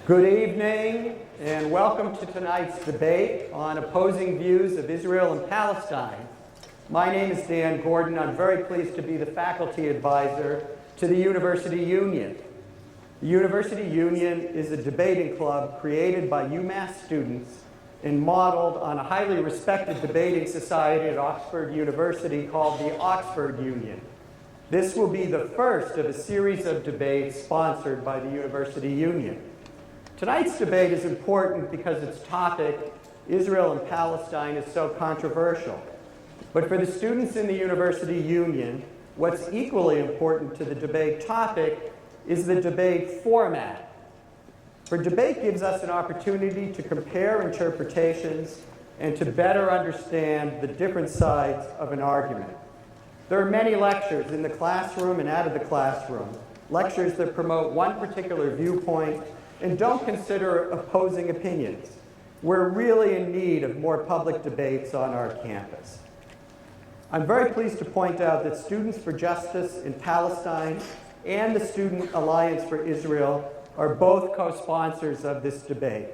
Good evening, and welcome to tonight's debate on opposing views of Israel and Palestine. My name is Dan Gordon. I'm very pleased to be the faculty advisor to the University Union. The University Union is a debating club created by UMass students and modeled on a highly respected debating society at Oxford University called the Oxford Union. This will be the first of a series of debates sponsored by the University Union. Tonight's debate is important because its topic, Israel and Palestine, is so controversial. But for the students in the University Union, what's equally important to the debate topic is the debate format. For debate gives us an opportunity to compare interpretations and to better understand the different sides of an argument. There are many lectures in the classroom and out of the classroom, lectures that promote one particular viewpoint and don't consider opposing opinions. We're really in need of more public debates on our campus. I'm very pleased to point out that Students for Justice in Palestine and the Student Alliance for Israel are both co-sponsors of this debate.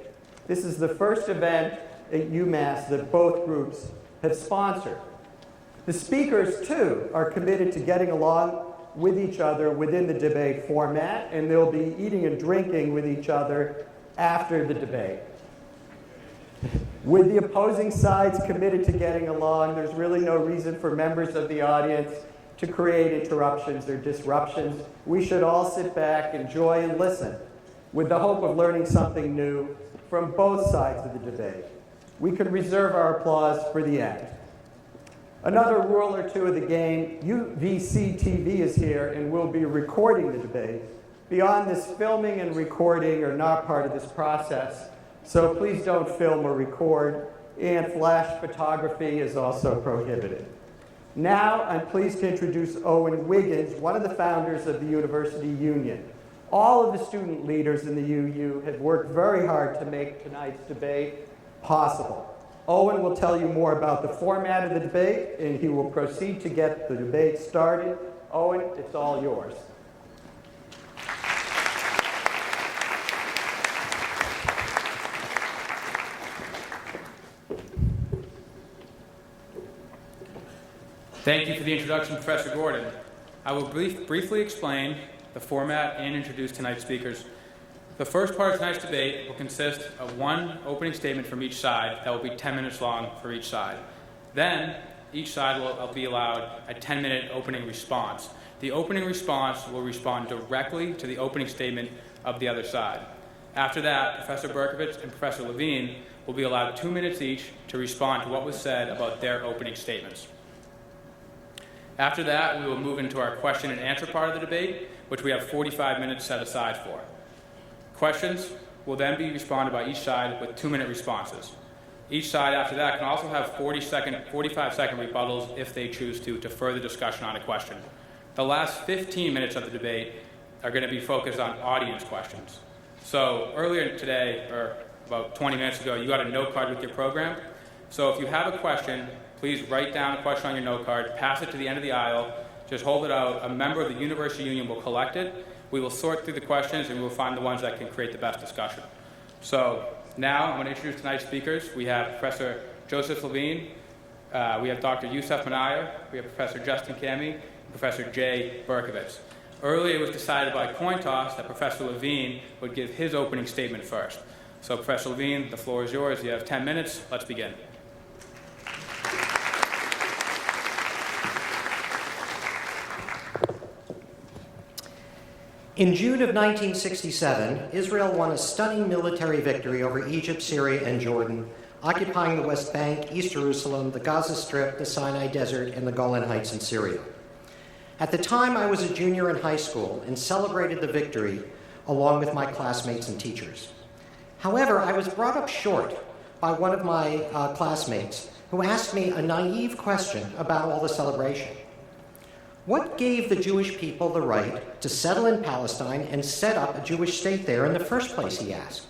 This is the first event at UMass that both groups have sponsored. The speakers, too, are committed to getting along with each other within the debate format, and they'll be eating and drinking with each other after the debate. With the opposing sides committed to getting along, there's really no reason for members of the audience to create interruptions or disruptions. We should all sit back, enjoy, and listen with the hope of learning something new from both sides of the debate. We can reserve our applause for the end. Another rule or two of the game, UVC TV is here and will be recording the debate. Beyond this, filming and recording are not part of this process, so please don't film or record, and flash photography is also prohibited. Now, I'm pleased to introduce Owen Wiggins, one of the founders of the University Union. All of the student leaders in the UU have worked very hard to make tonight's debate possible. Owen will tell you more about the format of the debate, and he will proceed to get the debate started. Owen, it's all yours. Thank you for the introduction, Professor Gordon. I will briefly explain the format and introduce tonight's speakers. The first part of tonight's debate will consist of one opening statement from each side that will be 10 minutes long for each side. Then, each side will be allowed a 10-minute opening response. The opening response will respond directly to the opening statement of the other side. After that, Professor Berkovich and Professor Levine will be allowed 2 minutes each to respond to what was said about their opening statements. After that, we will move into our question and answer part of the debate, which we have 45 minutes set aside for. Questions will then be responded by each side with 2-minute responses. Each side after that can also have 45-second rebuttals if they choose to further discussion on a question. The last 15 minutes of the debate are going to be focused on audience questions. So earlier today, or about 20 minutes ago, you got a note card with your program. So if you have a question, please write down a question on your note card, pass it to the end of the aisle, just hold it out. A member of the University Union will collect it. We will sort through the questions and we will find the ones that can create the best discussion. So now I'm going to introduce tonight's speakers. We have Professor Joseph Levine, we have Dr. Youssef Manayer, we have Professor Justin Kami, and Professor Jay Berkovich. Earlier it was decided by coin toss that Professor Levine would give his opening statement first. So Professor Levine, the floor is yours. You have 10 minutes. Let's begin. In June of 1967, Israel won a stunning military victory over Egypt, Syria, and Jordan, occupying the West Bank, East Jerusalem, the Gaza Strip, the Sinai Desert, and the Golan Heights in Syria. At the time, I was a junior in high school and celebrated the victory along with my classmates and teachers. However, I was brought up short by one of my classmates who asked me a naive question about all the celebration. What gave the Jewish people the right to settle in Palestine and set up a Jewish state there in the first place, he asked.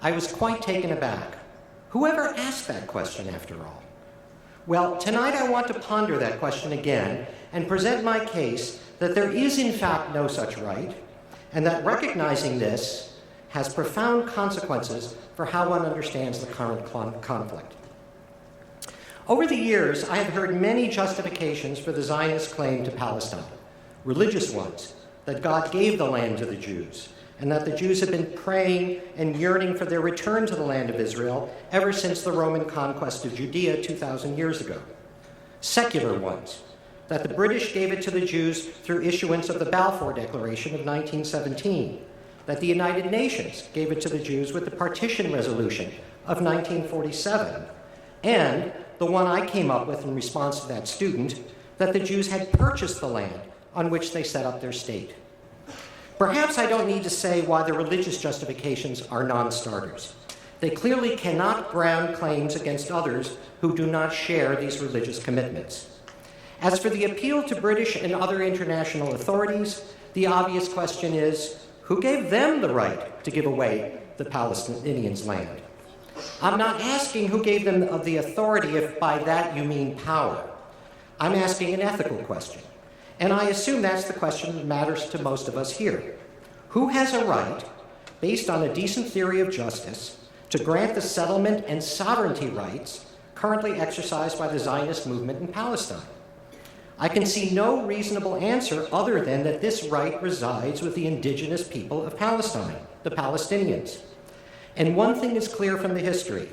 I was quite taken aback. Whoever asked that question, after all? Well, tonight I want to ponder that question again and present my case that there is in fact no such right, and that recognizing this has profound consequences for how one understands the current conflict. Over the years, I have heard many justifications for the Zionist claim to Palestine, religious ones, that God gave the land to the Jews, and that the Jews have been praying and yearning for their return to the land of Israel ever since the Roman conquest of Judea 2,000 years ago. Secular ones, that the British gave it to the Jews through issuance of the Balfour Declaration of 1917, that the United Nations gave it to the Jews with the Partition Resolution of 1947, and the one I came up with in response to that student, that the Jews had purchased the land on which they set up their state. Perhaps I don't need to say why the religious justifications are non-starters. They clearly cannot ground claims against others who do not share these religious commitments. As for the appeal to British and other international authorities, the obvious question is, who gave them the right to give away the Palestinians' land? I'm not asking who gave them the authority if by that you mean power. I'm asking an ethical question. And I assume that's the question that matters to most of us here. Who has a right, based on a decent theory of justice, to grant the settlement and sovereignty rights currently exercised by the Zionist movement in Palestine? I can see no reasonable answer other than that this right resides with the indigenous people of Palestine, the Palestinians. And one thing is clear from the history.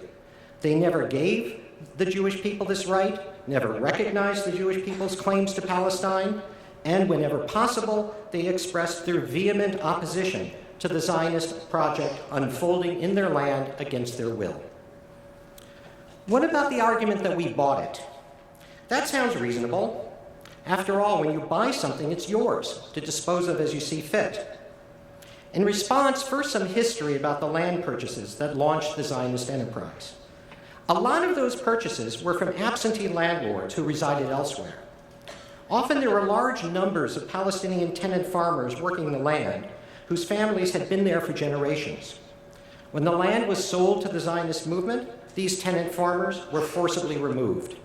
They never gave the Jewish people this right, never recognized the Jewish people's claims to Palestine, and whenever possible, they expressed their vehement opposition to the Zionist project unfolding in their land against their will. What about the argument that we bought it? That sounds reasonable. After all, when you buy something, it's yours to dispose of as you see fit. In response, first some history about the land purchases that launched the Zionist enterprise. A lot of those purchases were from absentee landlords who resided elsewhere. Often there were large numbers of Palestinian tenant farmers working the land whose families had been there for generations. When the land was sold to the Zionist movement, these tenant farmers were forcibly removed.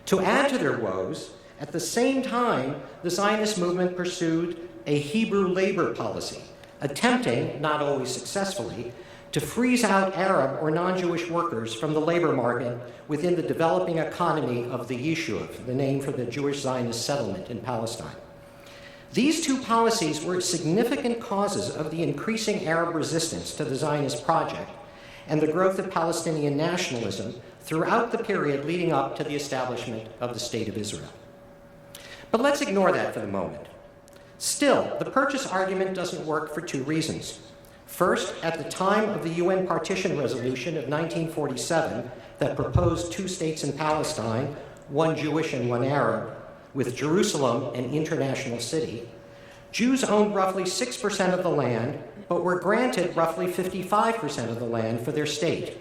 To add to their woes, at the same time, the Zionist movement pursued a Hebrew labor policy, attempting, not always successfully, to freeze out Arab or non-Jewish workers from the labor market within the developing economy of the Yishuv, the name for the Jewish Zionist settlement in Palestine. These two policies were significant causes of the increasing Arab resistance to the Zionist project and the growth of Palestinian nationalism throughout the period leading up to the establishment of the State of Israel. But let's ignore that for the moment. Still, the purchase argument doesn't work for two reasons. First, at the time of the UN Partition Resolution of 1947 that proposed two states in Palestine, one Jewish and one Arab, with Jerusalem an international city, Jews owned roughly 6% of the land, but were granted roughly 55% of the land for their state.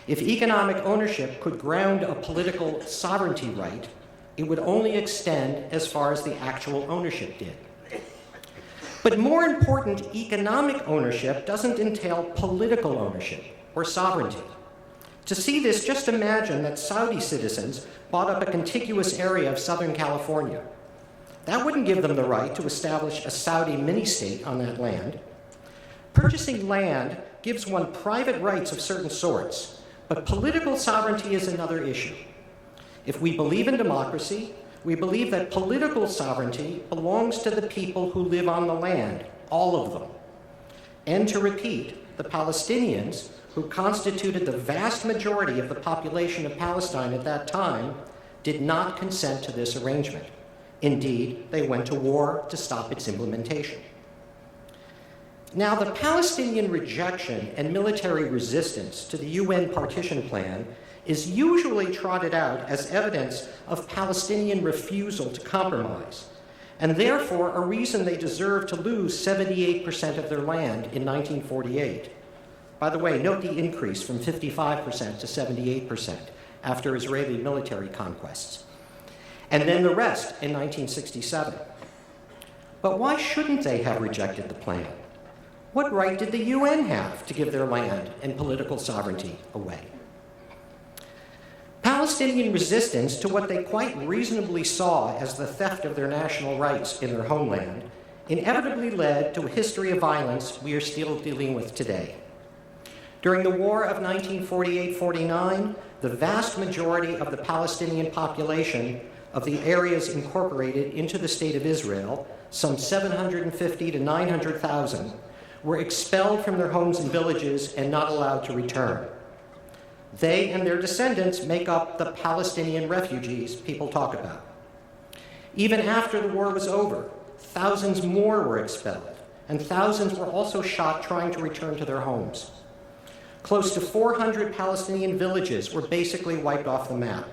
If economic ownership could ground a political sovereignty right, it would only extend as far as the actual ownership did. But more important, economic ownership doesn't entail political ownership or sovereignty. To see this, just imagine that Saudi citizens bought up a contiguous area of Southern California. That wouldn't give them the right to establish a Saudi mini-state on that land. Purchasing land gives one private rights of certain sorts, but political sovereignty is another issue. If we believe in democracy, we believe that political sovereignty belongs to the people who live on the land, all of them. And to repeat, the Palestinians, who constituted the vast majority of the population of Palestine at that time, did not consent to this arrangement. Indeed, they went to war to stop its implementation. Now, the Palestinian rejection and military resistance to the UN partition plan is usually trotted out as evidence of Palestinian refusal to compromise, and therefore a reason they deserve to lose 78% of their land in 1948. By the way, note the increase from 55% to 78% after Israeli military conquests, and then the rest in 1967. But why shouldn't they have rejected the plan? What right did the UN have to give their land and political sovereignty away? Palestinian resistance to what they quite reasonably saw as the theft of their national rights in their homeland inevitably led to a history of violence we are still dealing with today. During the war of 1948-49, the vast majority of the Palestinian population of the areas incorporated into the State of Israel, some 750 to 900,000, were expelled from their homes and villages and not allowed to return. They and their descendants make up the Palestinian refugees people talk about. Even after the war was over, thousands more were expelled, and thousands were also shot trying to return to their homes. Close to 400 Palestinian villages were basically wiped off the map.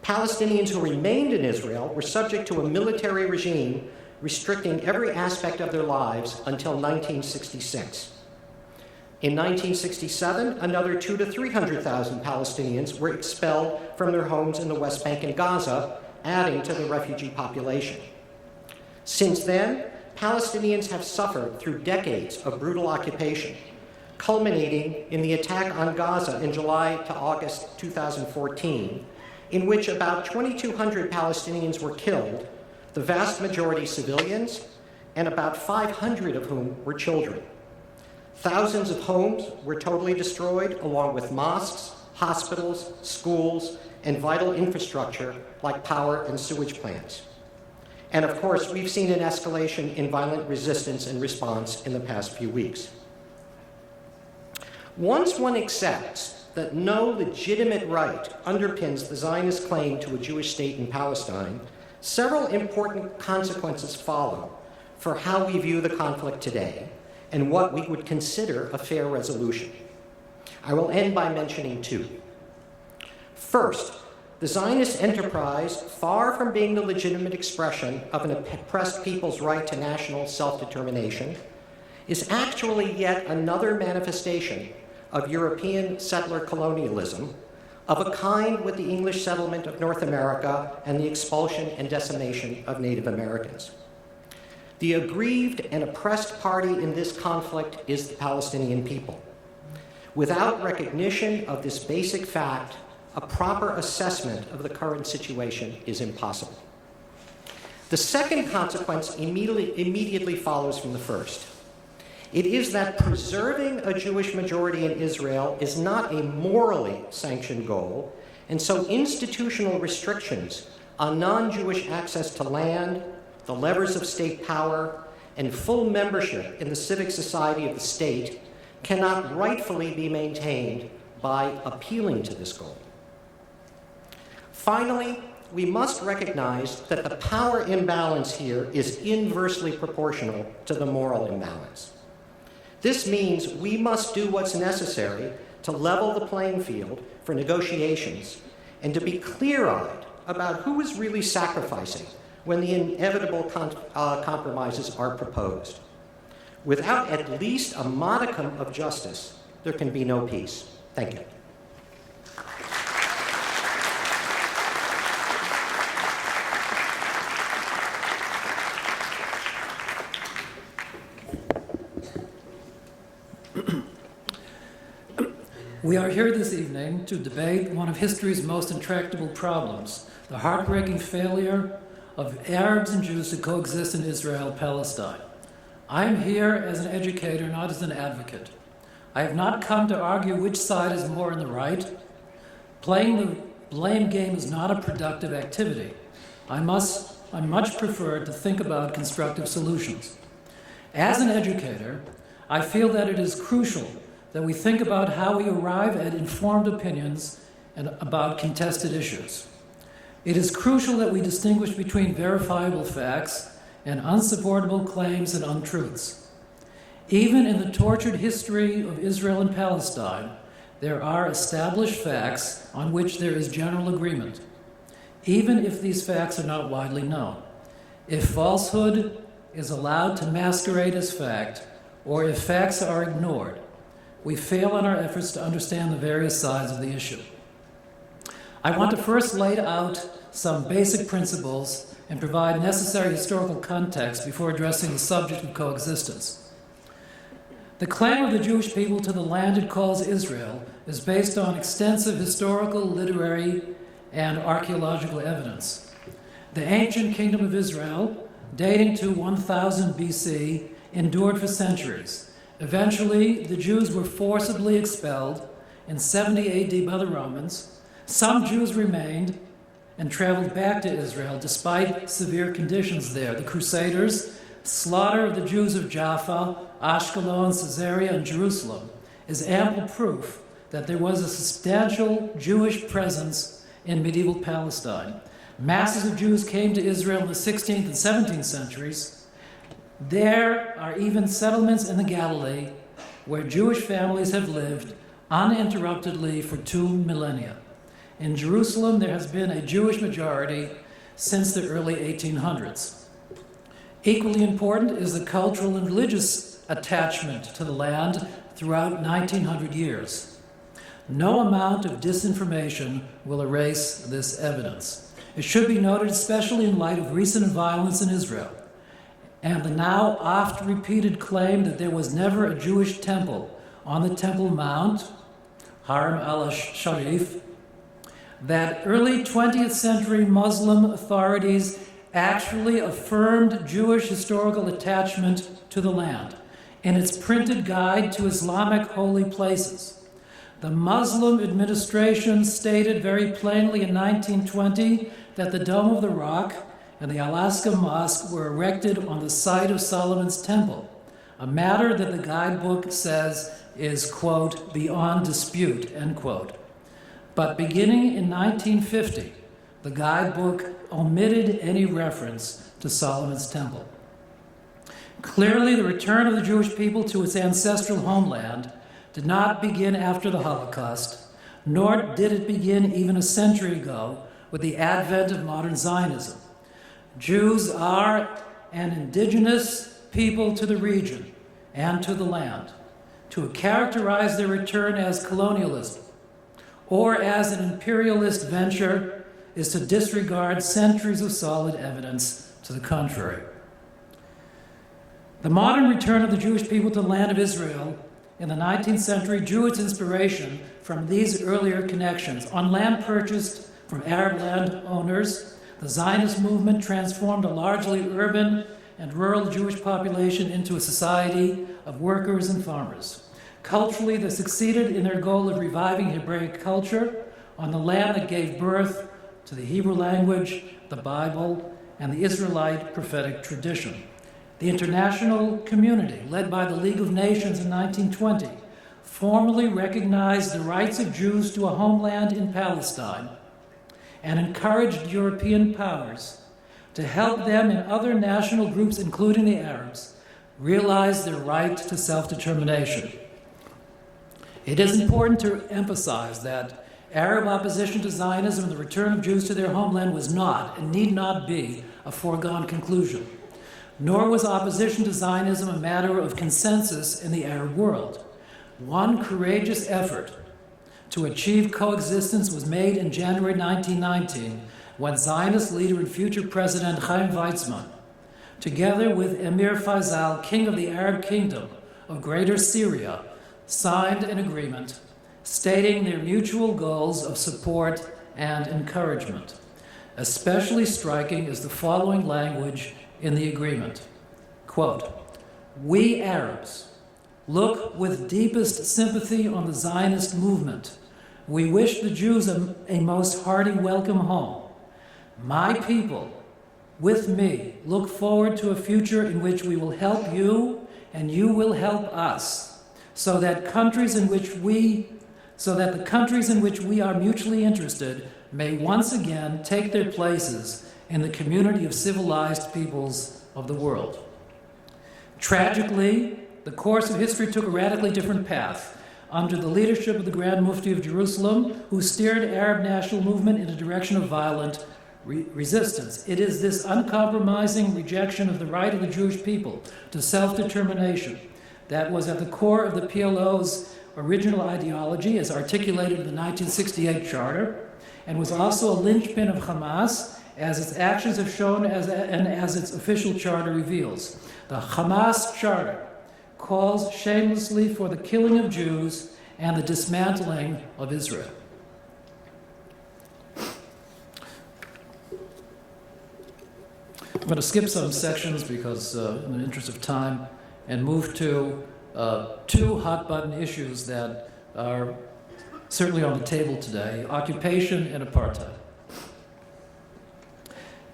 Palestinians who remained in Israel were subject to a military regime restricting every aspect of their lives until 1966. In 1967, another 200,000 to 300,000 Palestinians were expelled from their homes in the West Bank and Gaza, adding to the refugee population. Since then, Palestinians have suffered through decades of brutal occupation, culminating in the attack on Gaza in July to August 2014, in which about 2,200 Palestinians were killed, the vast majority civilians, and about 500 of whom were children. Thousands of homes were totally destroyed, along with mosques, hospitals, schools, and vital infrastructure like power and sewage plants. And of course, we've seen an escalation in violent resistance and response in the past few weeks. Once one accepts that no legitimate right underpins the Zionist claim to a Jewish state in Palestine, several important consequences follow for how we view the conflict today and what we would consider a fair resolution. I will end by mentioning two. First, the Zionist enterprise, far from being the legitimate expression of an oppressed people's right to national self-determination, is actually yet another manifestation of European settler colonialism, of a kind with the English settlement of North America and the expulsion and decimation of Native Americans. The aggrieved and oppressed party in this conflict is the Palestinian people. Without recognition of this basic fact, a proper assessment of the current situation is impossible. The second consequence immediately follows from the first. It is that preserving a Jewish majority in Israel is not a morally sanctioned goal, and so institutional restrictions on non-Jewish access to land, the levers of state power, and full membership in the civic society of the state cannot rightfully be maintained by appealing to this goal. Finally, we must recognize that the power imbalance here is inversely proportional to the moral imbalance. This means we must do what's necessary to level the playing field for negotiations and to be clear-eyed about who is really sacrificing when the inevitable compromises are proposed. Without at least a modicum of justice, there can be no peace. Thank you. We are here this evening to debate one of history's most intractable problems, the heartbreaking failure of Arabs and Jews to coexist in Israel and Palestine. I am here as an educator, not as an advocate. I have not come to argue which side is more in the right. Playing the blame game is not a productive activity. I much prefer to think about constructive solutions. As an educator, I feel that it is crucial that we think about how we arrive at informed opinions and about contested issues. It is crucial that we distinguish between verifiable facts and unsupportable claims and untruths. Even in the tortured history of Israel and Palestine, there are established facts on which there is general agreement, even if these facts are not widely known. If falsehood is allowed to masquerade as fact, or if facts are ignored, we fail in our efforts to understand the various sides of the issue. I want to first lay out some basic principles and provide necessary historical context before addressing the subject of coexistence. The claim of the Jewish people to the land it calls Israel is based on extensive historical, literary, and archaeological evidence. The ancient kingdom of Israel dating to 1000 BC, endured for centuries. Eventually, the Jews were forcibly expelled in 70 AD by the Romans. Some Jews remained and traveled back to Israel despite severe conditions there. The Crusaders' slaughter of the Jews of Jaffa, Ashkelon, Caesarea, and Jerusalem is ample proof that there was a substantial Jewish presence in medieval Palestine. Masses of Jews came to Israel in the 16th and 17th centuries. There are even settlements in the Galilee where Jewish families have lived uninterruptedly for 2 millennia. In Jerusalem, there has been a Jewish majority since the early 1800s. Equally important is the cultural and religious attachment to the land throughout 1900 years. No amount of disinformation will erase this evidence. It should be noted, especially in light of recent violence in Israel, and the now oft-repeated claim that there was never a Jewish temple on the Temple Mount, Haram al-Sharif, that early 20th century Muslim authorities actually affirmed Jewish historical attachment to the land in its printed guide to Islamic holy places. The Muslim administration stated very plainly in 1920 that the Dome of the Rock and the Alaska Mosque were erected on the site of Solomon's Temple, a matter that the guidebook says is, quote, beyond dispute, end quote. But beginning in 1950, the guidebook omitted any reference to Solomon's Temple. Clearly, the return of the Jewish people to its ancestral homeland did not begin after the Holocaust, nor did it begin even a century ago with the advent of modern Zionism. Jews are an indigenous people to the region and to the land. To characterize their return as colonialism or as an imperialist venture is to disregard centuries of solid evidence to the contrary. The modern return of the Jewish people to the land of Israel in the 19th century drew its inspiration from these earlier connections. On land purchased from Arab landowners, the Zionist movement transformed a largely urban and rural Jewish population into a society of workers and farmers. Culturally, they succeeded in their goal of reviving Hebraic culture on the land that gave birth to the Hebrew language, the Bible, and the Israelite prophetic tradition. The international community, led by the League of Nations in 1920, formally recognized the rights of Jews to a homeland in Palestine and encouraged European powers to help them and other national groups, including the Arabs, realize their right to self-determination. It is important to emphasize that Arab opposition to Zionism and the return of Jews to their homeland was not and need not be a foregone conclusion. Nor was opposition to Zionism a matter of consensus in the Arab world. One courageous effort to achieve coexistence was made in January 1919 when Zionist leader and future President Chaim Weizmann, together with Emir Faisal, king of the Arab Kingdom of Greater Syria, signed an agreement stating their mutual goals of support and encouragement. Especially striking is the following language in the agreement. Quote, "We Arabs look with deepest sympathy on the Zionist movement. We wish the Jews a most hearty welcome home. My people, with me, look forward to a future in which we will help you and you will help us, so that the countries in which we are mutually interested may once again take their places in the community of civilized peoples of the world." Tragically, the course of history took a radically different path under the leadership of the Grand Mufti of Jerusalem, who steered Arab national movement in a direction of violent resistance. It is this uncompromising rejection of the right of the Jewish people to self-determination that was at the core of the PLO's original ideology as articulated in the 1968 Charter, and was also a linchpin of Hamas, as its actions have shown and as its official charter reveals. The Hamas Charter calls shamelessly for the killing of Jews and the dismantling of Israel. going to skip some sections because, in the interest of time, and move to two hot-button issues that are certainly on the table today: occupation and apartheid.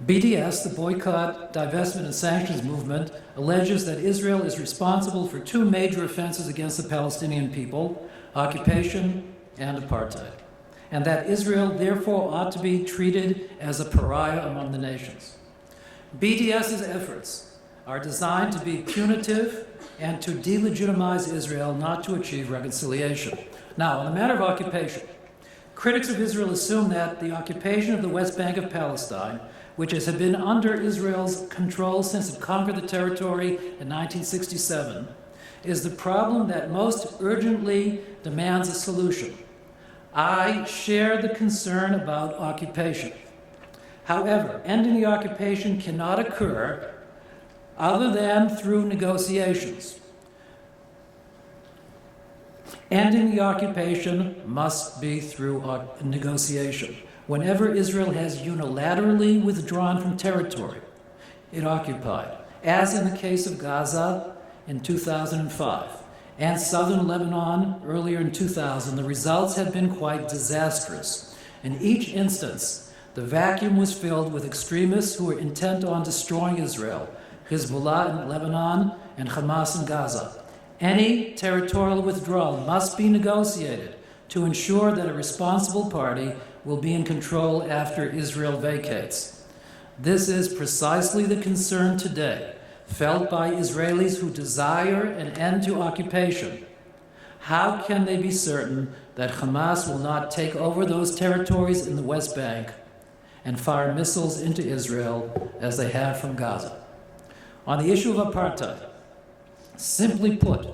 BDS, the Boycott, Divestment, and Sanctions Movement, alleges that Israel is responsible for two major offenses against the Palestinian people: occupation and apartheid, and that Israel therefore ought to be treated as a pariah among the nations. BDS's efforts are designed to be punitive and to delegitimize Israel, not to achieve reconciliation. Now, on the matter of occupation, critics of Israel assume that the occupation of the West Bank of Palestine, which has been under Israel's control since it conquered the territory in 1967, is the problem that most urgently demands a solution. I share the concern about occupation. However, ending the occupation cannot occur other than through negotiations. Ending the occupation must be through negotiation. Whenever Israel has unilaterally withdrawn from territory it occupied, as in the case of Gaza in 2005 and southern Lebanon earlier in 2000, the results have been quite disastrous. In each instance, the vacuum was filled with extremists who were intent on destroying Israel: Hezbollah in Lebanon and Hamas in Gaza. Any territorial withdrawal must be negotiated to ensure that a responsible party will be in control after Israel vacates. This is precisely the concern today felt by Israelis who desire an end to occupation. How can they be certain that Hamas will not take over those territories in the West Bank and fire missiles into Israel as they have from Gaza? On the issue of apartheid, simply put,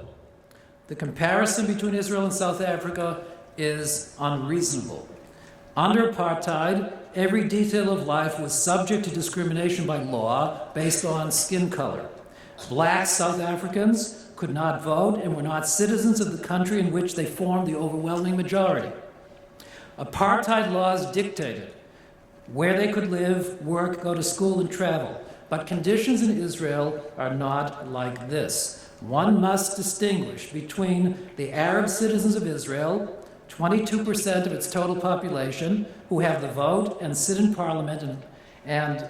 the comparison between Israel and South Africa is unreasonable. Under apartheid, every detail of life was subject to discrimination by law based on skin color. Black South Africans could not vote and were not citizens of the country in which they formed the overwhelming majority. Apartheid laws dictated where they could live, work, go to school, and travel. But conditions in Israel are not like this. One must distinguish between the Arab citizens of Israel, 22% of its total population, who have the vote and sit in parliament, and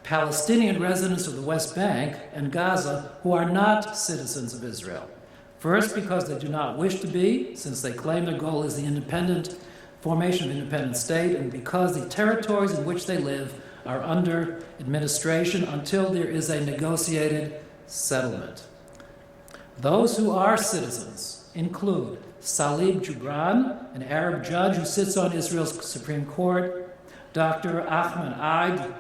Palestinian residents of the West Bank and Gaza who are not citizens of Israel. First, because they do not wish to be, since they claim their goal is the formation of an independent state, and because the territories in which they live are under administration until there is a negotiated settlement. Those who are citizens include Salib Gibran, an Arab judge who sits on Israel's Supreme Court, Dr. Ahmed Aid,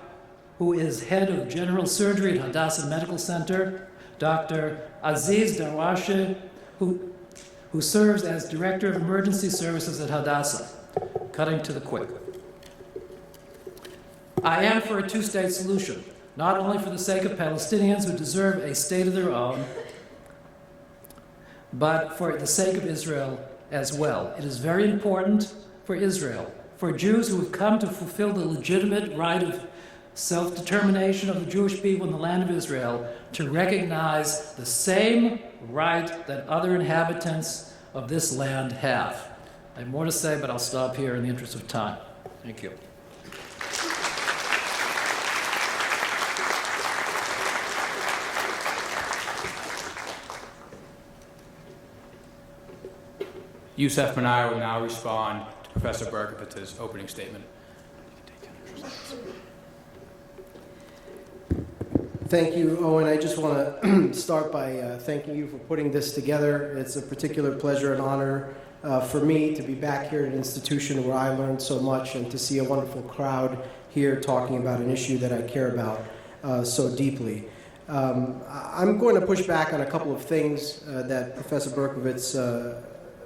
who is head of general surgery at Hadassah Medical Center, Dr. Aziz Darwashi, who serves as director of emergency services at Hadassah. Cutting to the quick. I am for a two-state solution, not only for the sake of Palestinians who deserve a state of their own, but for the sake of Israel as well. It is very important for Israel, for Jews who have come to fulfill the legitimate right of self-determination of the Jewish people in the land of Israel, to recognize the same right that other inhabitants of this land have. I have more to say, but I'll stop here in the interest of time. Thank you. Youssef Benai will now respond to Professor Berkovitz's opening statement. Thank you, Owen. I just want to start by thanking you for putting this together. It's a particular pleasure and honor for me to be back here at an institution where I learned so much, and to see a wonderful crowd here talking about an issue that I care about so deeply. I'm going to push back on a couple of things that Professor Berkovitz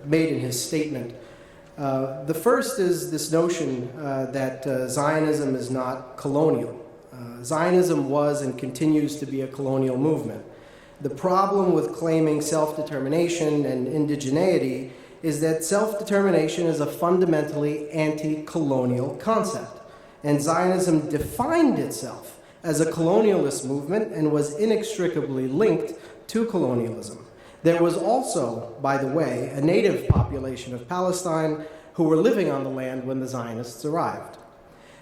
made in his statement. The first is this notion that Zionism is not colonial. Zionism was and continues to be a colonial movement. The problem with claiming self-determination and indigeneity is that self-determination is a fundamentally anti-colonial concept. And Zionism defined itself as a colonialist movement and was inextricably linked to colonialism. There was also, by the way, a native population of Palestine who were living on the land when the Zionists arrived.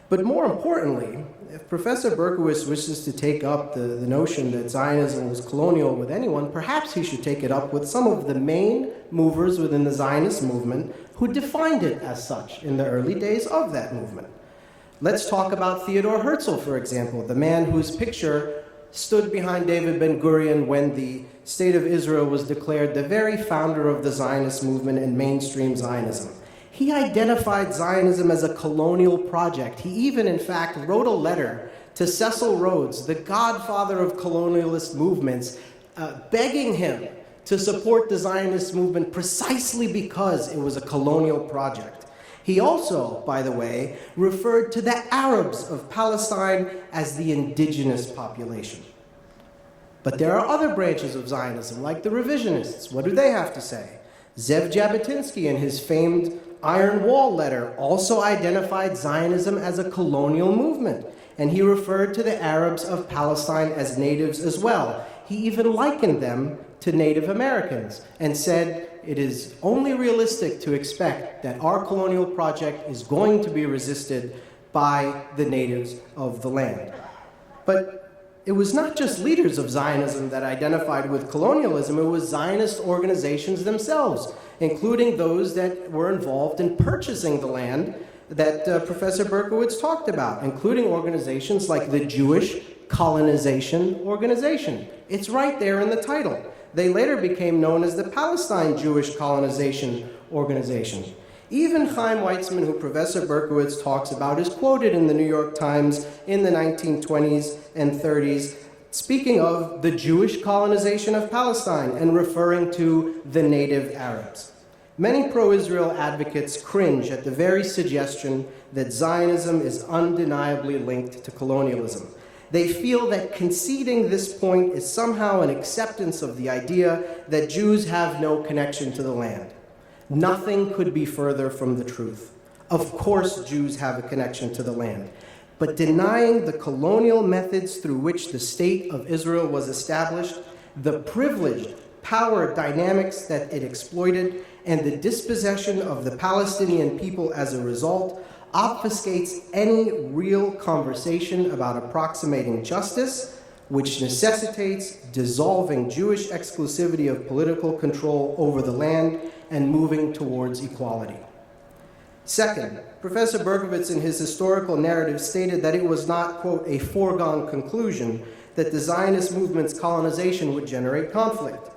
But more importantly, if Professor Berkowitz wishes to take up the notion that Zionism was colonial with anyone, perhaps he should take it up with some of the main movers within the Zionist movement who defined it as such in the early days of that movement. Let's talk about Theodor Herzl, for example, the man whose picture stood behind David Ben-Gurion when the State of Israel was declared the very founder of the Zionist movement and mainstream Zionism. He identified Zionism as a colonial project. He even, in fact, wrote a letter to Cecil Rhodes, the godfather of colonialist movements, begging him to support the Zionist movement precisely because it was a colonial project. He also, by the way, referred to the Arabs of Palestine as the indigenous population. But there are other branches of Zionism, like the revisionists. What do they have to say? Zev Jabotinsky, in his famed Iron Wall letter, also identified Zionism as a colonial movement, and he referred to the Arabs of Palestine as natives as well. He even likened them to Native Americans and said it is only realistic to expect that our colonial project is going to be resisted by the natives of the land. But it was not just leaders of Zionism that identified with colonialism, it was Zionist organizations themselves, including those that were involved in purchasing the land that Professor Berkowitz talked about, including organizations like the Jewish Colonization Organization. It's right there in the title. They later became known as the Palestine Jewish Colonization Organization. Even Chaim Weizmann, who Professor Berkowitz talks about, is quoted in the New York Times in the 1920s and 30s, speaking of the Jewish colonization of Palestine and referring to the native Arabs. Many pro-Israel advocates cringe at the very suggestion that Zionism is undeniably linked to colonialism. They feel that conceding this point is somehow an acceptance of the idea that Jews have no connection to the land. Nothing could be further from the truth. Of course, Jews have a connection to the land. But denying the colonial methods through which the State of Israel was established, the privileged power dynamics that it exploited, and the dispossession of the Palestinian people as a result, obfuscates any real conversation about approximating justice, which necessitates dissolving Jewish exclusivity of political control over the land and moving towards equality. Second, Professor Berkowitz in his historical narrative stated that it was not, quote, a foregone conclusion that the Zionist movement's colonization would generate conflict.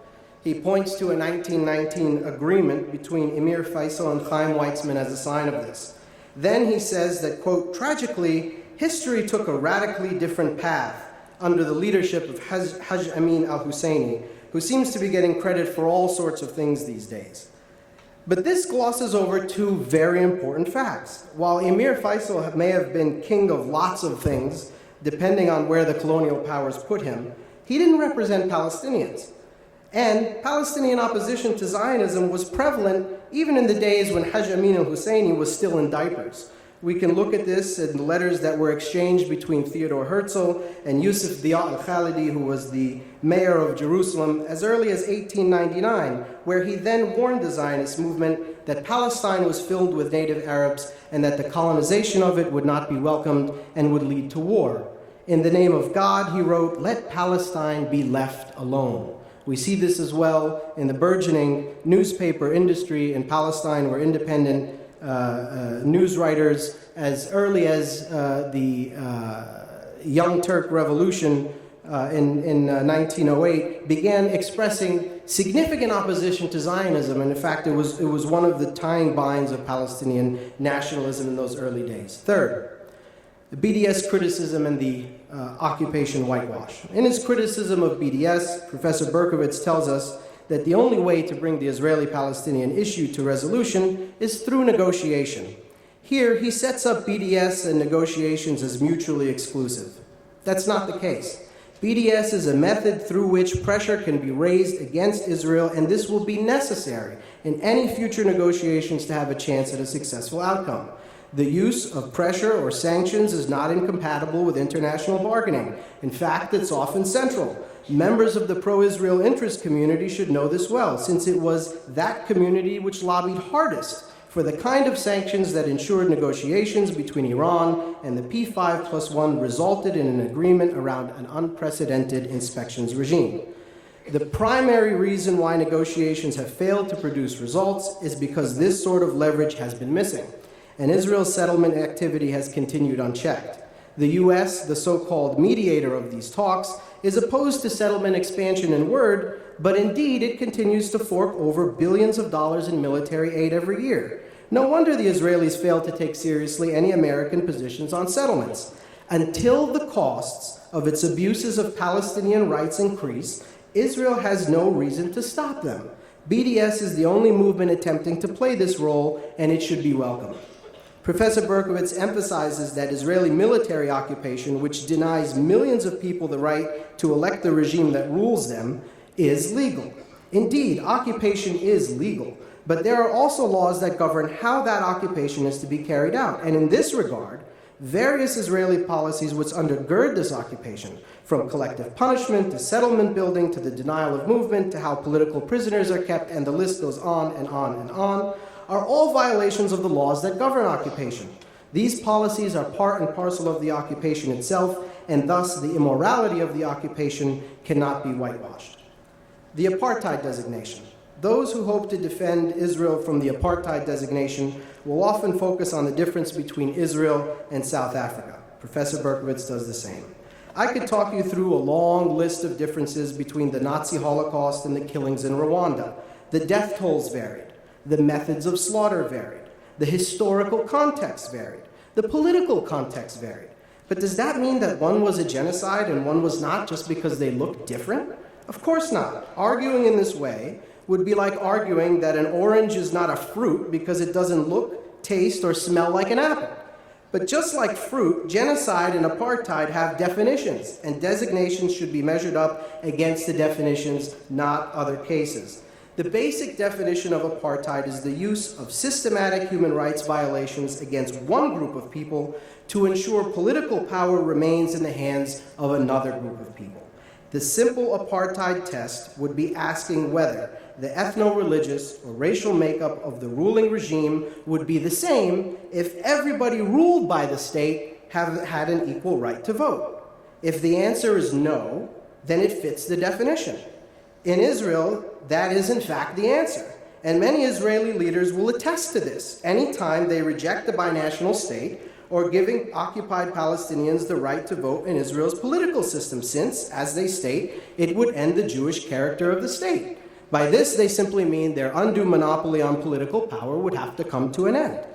He points to a 1919 agreement between Emir Faisal and Chaim Weizmann as a sign of this. Then he says that, quote, tragically, history took a radically different path under the leadership of Haj Amin al-Husseini, who seems to be getting credit for all sorts of things these days. But this glosses over two very important facts. While Emir Faisal may have been king of lots of things, depending on where the colonial powers put him, he didn't represent Palestinians. And Palestinian opposition to Zionism was prevalent even in the days when Haj Amin al-Husseini was still in diapers. We can look at this in the letters that were exchanged between Theodor Herzl and Yusuf Dia al-Khalidi, who was the mayor of Jerusalem, as early as 1899, where he then warned the Zionist movement that Palestine was filled with native Arabs and that the colonization of it would not be welcomed and would lead to war. In the name of God, he wrote, "Let Palestine be left alone." We see this as well in the burgeoning newspaper industry in Palestine, where independent news writers, as early as the Young Turk Revolution in 1908, began expressing significant opposition to Zionism. And in fact, it was one of the tying binds of Palestinian nationalism in those early days. Third, the BDS criticism and the occupation whitewash. In his criticism of BDS, Professor Berkowitz tells us that the only way to bring the Israeli-Palestinian issue to resolution is through negotiation. Here, he sets up BDS and negotiations as mutually exclusive. That's not the case. BDS is a method through which pressure can be raised against Israel, and this will be necessary in any future negotiations to have a chance at a successful outcome. The use of pressure or sanctions is not incompatible with international bargaining. In fact, it's often central. Members of the pro-Israel interest community should know this well, since it was that community which lobbied hardest for the kind of sanctions that ensured negotiations between Iran and the P5+1 resulted in an agreement around an unprecedented inspections regime. The primary reason why negotiations have failed to produce results is because this sort of leverage has been missing, and Israel's settlement activity has continued unchecked. The U.S., the so-called mediator of these talks, is opposed to settlement expansion in word, but indeed it continues to fork over billions of dollars in military aid every year. No wonder the Israelis fail to take seriously any American positions on settlements. Until the costs of its abuses of Palestinian rights increase, Israel has no reason to stop them. BDS is the only movement attempting to play this role, and it should be welcomed. Professor Berkowitz emphasizes that Israeli military occupation, which denies millions of people the right to elect the regime that rules them, is legal. Indeed, occupation is legal, but there are also laws that govern how that occupation is to be carried out. And in this regard, various Israeli policies which undergird this occupation, from collective punishment to settlement building to the denial of movement to how political prisoners are kept, and the list goes on and on and on, are all violations of the laws that govern occupation. These policies are part and parcel of the occupation itself, and thus the immorality of the occupation cannot be whitewashed. The apartheid designation. Those who hope to defend Israel from the apartheid designation will often focus on the difference between Israel and South Africa. Professor Berkowitz does the same. I could talk you through a long list of differences between the Nazi Holocaust and the killings in Rwanda. The death tolls varied. The methods of slaughter varied. The historical context varied. The political context varied. But does that mean that one was a genocide and one was not just because they looked different? Of course not. Arguing in this way would be like arguing that an orange is not a fruit because it doesn't look, taste, or smell like an apple. But just like fruit, genocide and apartheid have definitions, and designations should be measured up against the definitions, not other cases. The basic definition of apartheid is the use of systematic human rights violations against one group of people to ensure political power remains in the hands of another group of people. The simple apartheid test would be asking whether the ethno-religious or racial makeup of the ruling regime would be the same if everybody ruled by the state had an equal right to vote. If the answer is no, then it fits the definition. In Israel, that is in fact the answer. And many Israeli leaders will attest to this anytime they reject the binational state or giving occupied Palestinians the right to vote in Israel's political system, since, as they state, it would end the Jewish character of the state. By this, they simply mean their undue monopoly on political power would have to come to an end.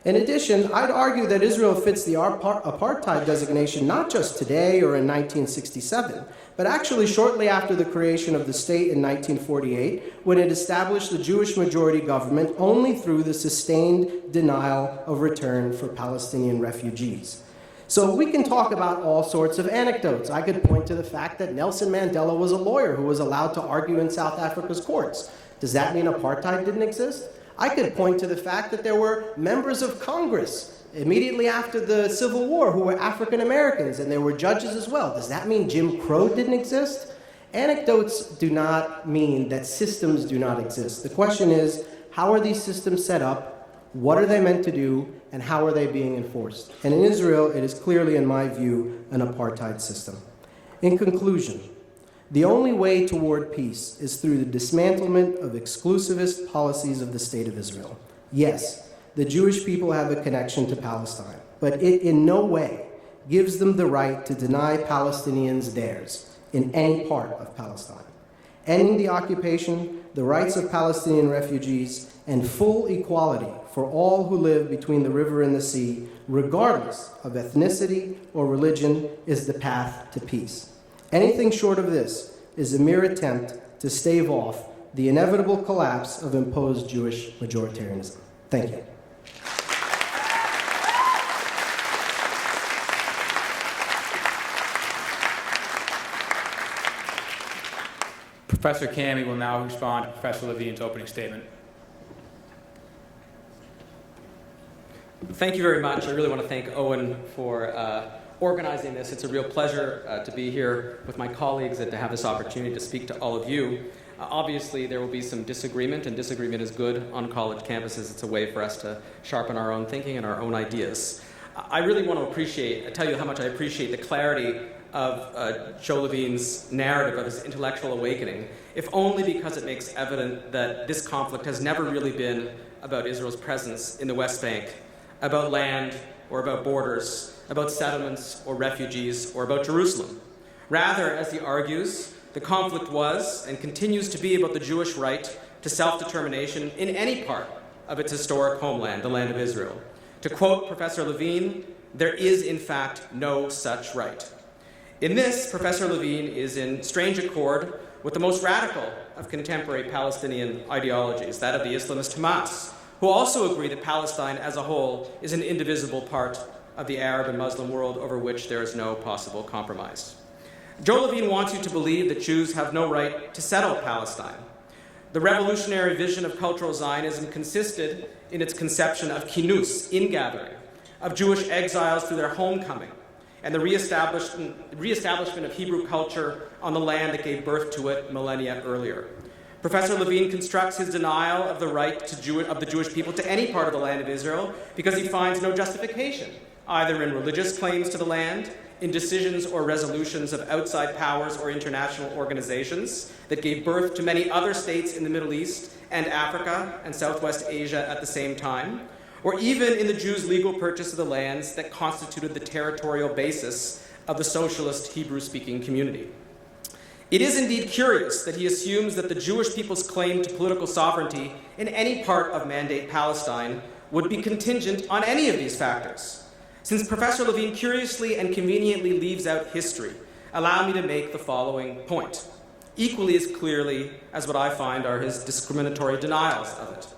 In addition, I'd argue that Israel fits the apartheid designation not just today or in 1967, but actually shortly after the creation of the state in 1948, when it established the Jewish majority government only through the sustained denial of return for Palestinian refugees. So we can talk about all sorts of anecdotes. I could point to the fact that Nelson Mandela was a lawyer who was allowed to argue in South Africa's courts. Does that mean apartheid didn't exist? I could point to the fact that there were members of Congress immediately after the Civil War who were African Americans, and there were judges as well. Does that mean Jim Crow didn't exist? Anecdotes do not mean that systems do not exist. The question is, how are these systems set up? What are they meant to do? And how are they being enforced? And in Israel, it is clearly, in my view, an apartheid system. In conclusion, the only way toward peace is through the dismantlement of exclusivist policies of the State of Israel. Yes, the Jewish people have a connection to Palestine, but it in no way gives them the right to deny Palestinians theirs in any part of Palestine. Ending the occupation, the rights of Palestinian refugees, and full equality for all who live between the river and the sea, regardless of ethnicity or religion, is the path to peace. Anything short of this is a mere attempt to stave off the inevitable collapse of imposed Jewish majoritarianism. Thank you. Professor Kami will now respond to Professor Levine's opening statement. Thank you very much. I really want to thank Owen for organizing this. It's a real pleasure to be here with my colleagues and to have this opportunity to speak to all of you. Obviously, there will be some disagreement, and disagreement is good on college campuses. It's a way for us to sharpen our own thinking and our own ideas. I really want to tell you how much I appreciate the clarity of Joe Levine's narrative of his intellectual awakening, if only because it makes evident that this conflict has never really been about Israel's presence in the West Bank, about land or about borders, about settlements or refugees or about Jerusalem. Rather, as he argues, the conflict was and continues to be about the Jewish right to self-determination in any part of its historic homeland, the land of Israel. To quote Professor Levine, there is in fact no such right. In this, Professor Levine is in strange accord with the most radical of contemporary Palestinian ideologies, that of the Islamist Hamas, who also agree that Palestine as a whole is an indivisible part of the Arab and Muslim world over which there is no possible compromise. Joe Levine wants you to believe that Jews have no right to settle Palestine. The revolutionary vision of cultural Zionism consisted in its conception of kinus, ingathering, of Jewish exiles through their homecoming, and the reestablishment of Hebrew culture on the land that gave birth to it millennia earlier. Professor Levine constructs his denial of the right of the Jewish people to any part of the land of Israel because he finds no justification, either in religious claims to the land, in decisions or resolutions of outside powers or international organizations that gave birth to many other states in the Middle East and Africa and Southwest Asia at the same time, or even in the Jews' legal purchase of the lands that constituted the territorial basis of the socialist Hebrew-speaking community. It is indeed curious that he assumes that the Jewish people's claim to political sovereignty in any part of Mandate Palestine would be contingent on any of these factors. Since Professor Levine curiously and conveniently leaves out history, allow me to make the following point, equally as clearly as what I find are his discriminatory denials of it.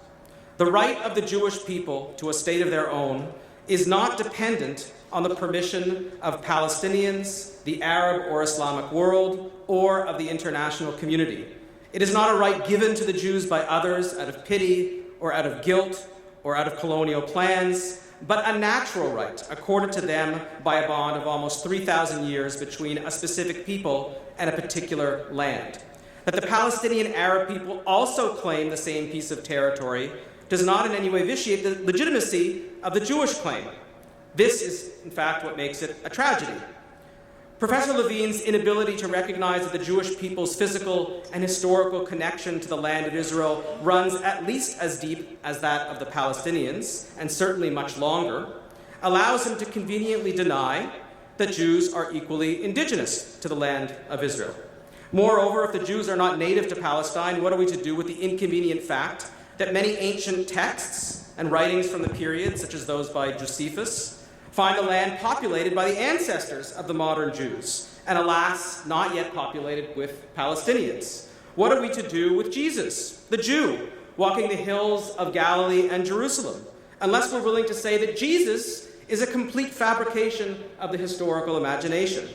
The right of the Jewish people to a state of their own is not dependent on the permission of Palestinians, the Arab or Islamic world, or of the international community. It is not a right given to the Jews by others out of pity or out of guilt or out of colonial plans, but a natural right accorded to them by a bond of almost 3,000 years between a specific people and a particular land. That the Palestinian Arab people also claim the same piece of territory does not in any way vitiate the legitimacy of the Jewish claim. This is, in fact, what makes it a tragedy. Professor Levine's inability to recognize that the Jewish people's physical and historical connection to the land of Israel runs at least as deep as that of the Palestinians, and certainly much longer, allows him to conveniently deny that Jews are equally indigenous to the land of Israel. Moreover, if the Jews are not native to Palestine, what are we to do with the inconvenient fact that many ancient texts and writings from the period, such as those by Josephus, find the land populated by the ancestors of the modern Jews, and alas, not yet populated with Palestinians? What are we to do with Jesus, the Jew, walking the hills of Galilee and Jerusalem, unless we're willing to say that Jesus is a complete fabrication of the historical imagination?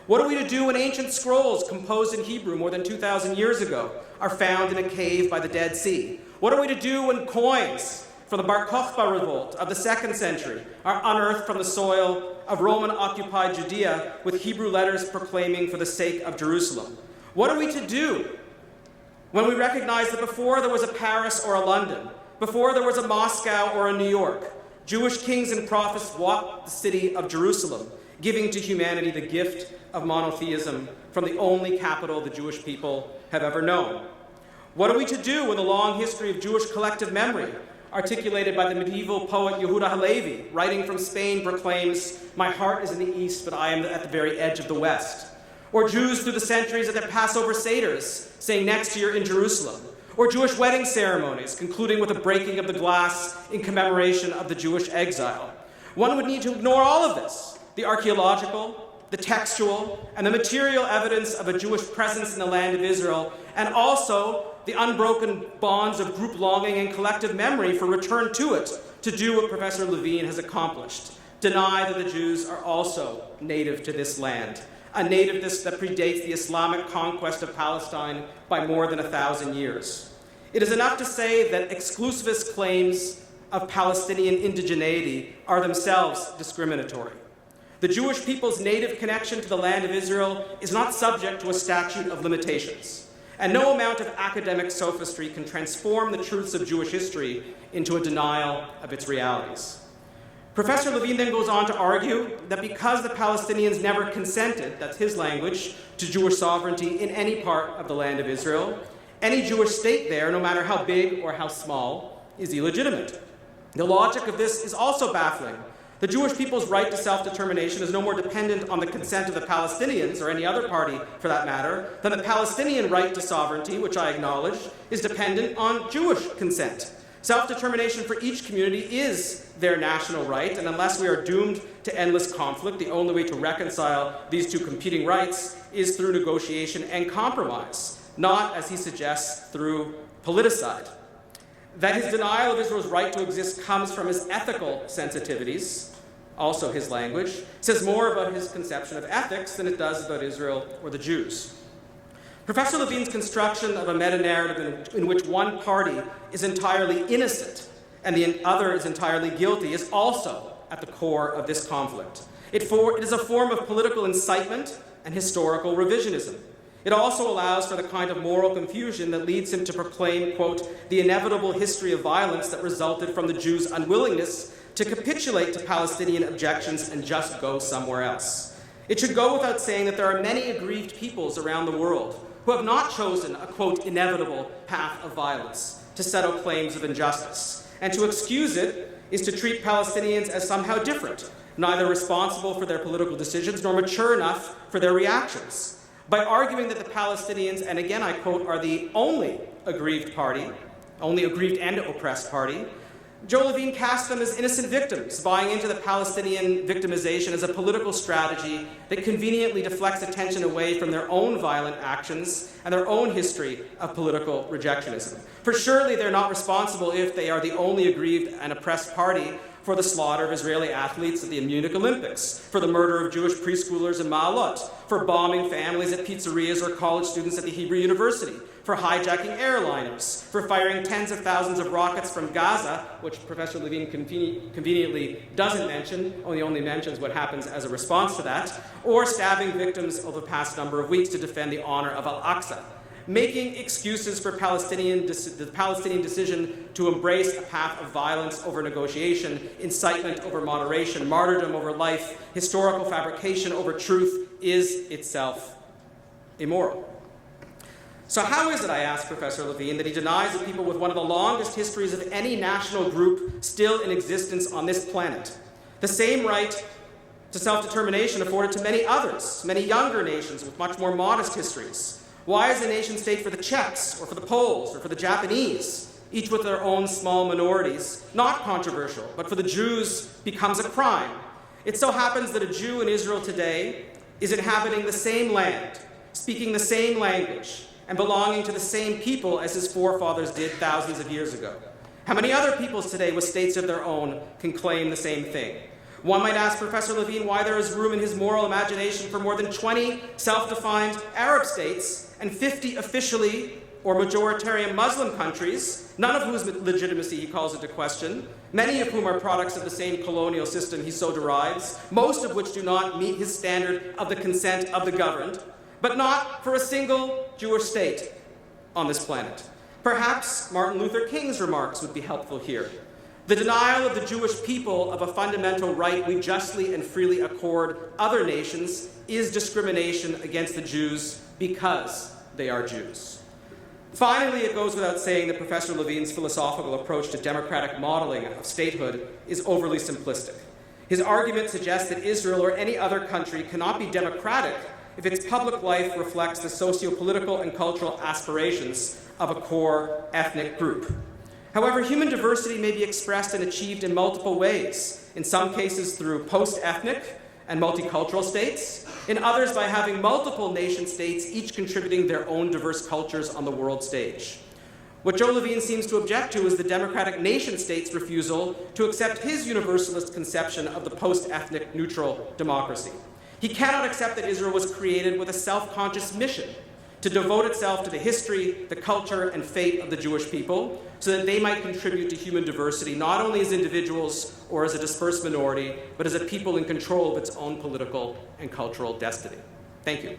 What are we to do when ancient scrolls composed in Hebrew more than 2,000 years ago are found in a cave by the Dead Sea? What are we to do when coins from the Bar Kokhba revolt of the 2nd century are unearthed from the soil of Roman-occupied Judea with Hebrew letters proclaiming for the sake of Jerusalem? What are we to do when we recognize that before there was a Paris or a London, before there was a Moscow or a New York, Jewish kings and prophets walked the city of Jerusalem, giving to humanity the gift of monotheism from the only capital the Jewish people have ever known? What are we to do when the long history of Jewish collective memory, articulated by the medieval poet Yehuda Halevi, writing from Spain, proclaims, "My heart is in the east, but I am at the very edge of the west"? Or Jews through the centuries at their Passover Seders, saying, "Next year in Jerusalem"? Or Jewish wedding ceremonies, concluding with a breaking of the glass in commemoration of the Jewish exile? One would need to ignore all of this, the archaeological, the textual, and the material evidence of a Jewish presence in the land of Israel, and also the unbroken bonds of group longing and collective memory for return to it, to do what Professor Levine has accomplished: deny that the Jews are also native to this land, a nativeness that predates the Islamic conquest of Palestine by more than 1,000 years. It is enough to say that exclusivist claims of Palestinian indigeneity are themselves discriminatory. The Jewish people's native connection to the land of Israel is not subject to a statute of limitations, and no amount of academic sophistry can transform the truths of Jewish history into a denial of its realities. Professor Levine then goes on to argue that because the Palestinians never consented, that's his language, to Jewish sovereignty in any part of the land of Israel, any Jewish state there, no matter how big or how small, is illegitimate. The logic of this is also baffling. The Jewish people's right to self-determination is no more dependent on the consent of the Palestinians, or any other party for that matter, than the Palestinian right to sovereignty, which I acknowledge, is dependent on Jewish consent. Self-determination for each community is their national right, and unless we are doomed to endless conflict, the only way to reconcile these two competing rights is through negotiation and compromise, not, as he suggests, through politicide. That his denial of Israel's right to exist comes from his ethical sensitivities, also his language, says more about his conception of ethics than it does about Israel or the Jews. Professor Levine's construction of a meta-narrative in which one party is entirely innocent and the other is entirely guilty is also at the core of this conflict. It is a form of political incitement and historical revisionism. It also allows for the kind of moral confusion that leads him to proclaim, quote, the inevitable history of violence that resulted from the Jews' unwillingness to capitulate to Palestinian objections and just go somewhere else. It should go without saying that there are many aggrieved peoples around the world who have not chosen a, quote, inevitable path of violence to settle claims of injustice. And to excuse it is to treat Palestinians as somehow different, neither responsible for their political decisions nor mature enough for their reactions. By arguing that the Palestinians, and again I quote, are the only aggrieved party, only aggrieved and oppressed party, Joe Levine casts them as innocent victims, buying into the Palestinian victimization as a political strategy that conveniently deflects attention away from their own violent actions and their own history of political rejectionism. For surely they're not responsible if they are the only aggrieved and oppressed party for the slaughter of Israeli athletes at the Munich Olympics, for the murder of Jewish preschoolers in Ma'alot, for bombing families at pizzerias or college students at the Hebrew University, for hijacking airliners, for firing tens of thousands of rockets from Gaza, which Professor Levine conveniently doesn't mention, only mentions what happens as a response to that, or stabbing victims over the past number of weeks to defend the honor of Al-Aqsa. Making excuses for the Palestinian decision to embrace a path of violence over negotiation, incitement over moderation, martyrdom over life, historical fabrication over truth is itself immoral. So how is it, I ask Professor Levine, that he denies the people with one of the longest histories of any national group still in existence on this planet the same right to self-determination afforded to many others, many younger nations with much more modest histories? Why is a nation state for the Czechs, or for the Poles, or for the Japanese, each with their own small minorities, not controversial, but for the Jews becomes a crime? It so happens that a Jew in Israel today is inhabiting the same land, speaking the same language, and belonging to the same people as his forefathers did thousands of years ago. How many other peoples today with states of their own can claim the same thing? One might ask Professor Levine why there is room in his moral imagination for more than 20 self-defined Arab states and 50 officially or majoritarian Muslim countries, none of whose legitimacy he calls into question, many of whom are products of the same colonial system he so derives, most of which do not meet his standard of the consent of the governed, but not for a single Jewish state on this planet. Perhaps Martin Luther King's remarks would be helpful here. The denial of the Jewish people of a fundamental right we justly and freely accord other nations is discrimination against the Jews because they are Jews. Finally, it goes without saying that Professor Levine's philosophical approach to democratic modeling of statehood is overly simplistic. His argument suggests that Israel or any other country cannot be democratic if its public life reflects the socio-political and cultural aspirations of a core ethnic group. However, human diversity may be expressed and achieved in multiple ways, in some cases through post-ethnic and multicultural states, in others by having multiple nation-states, each contributing their own diverse cultures on the world stage. What Joe Levine seems to object to is the democratic nation-state's refusal to accept his universalist conception of the post-ethnic neutral democracy. He cannot accept that Israel was created with a self-conscious mission to devote itself to the history, the culture, and fate of the Jewish people so that they might contribute to human diversity, not only as individuals or as a dispersed minority, but as a people in control of its own political and cultural destiny. Thank you.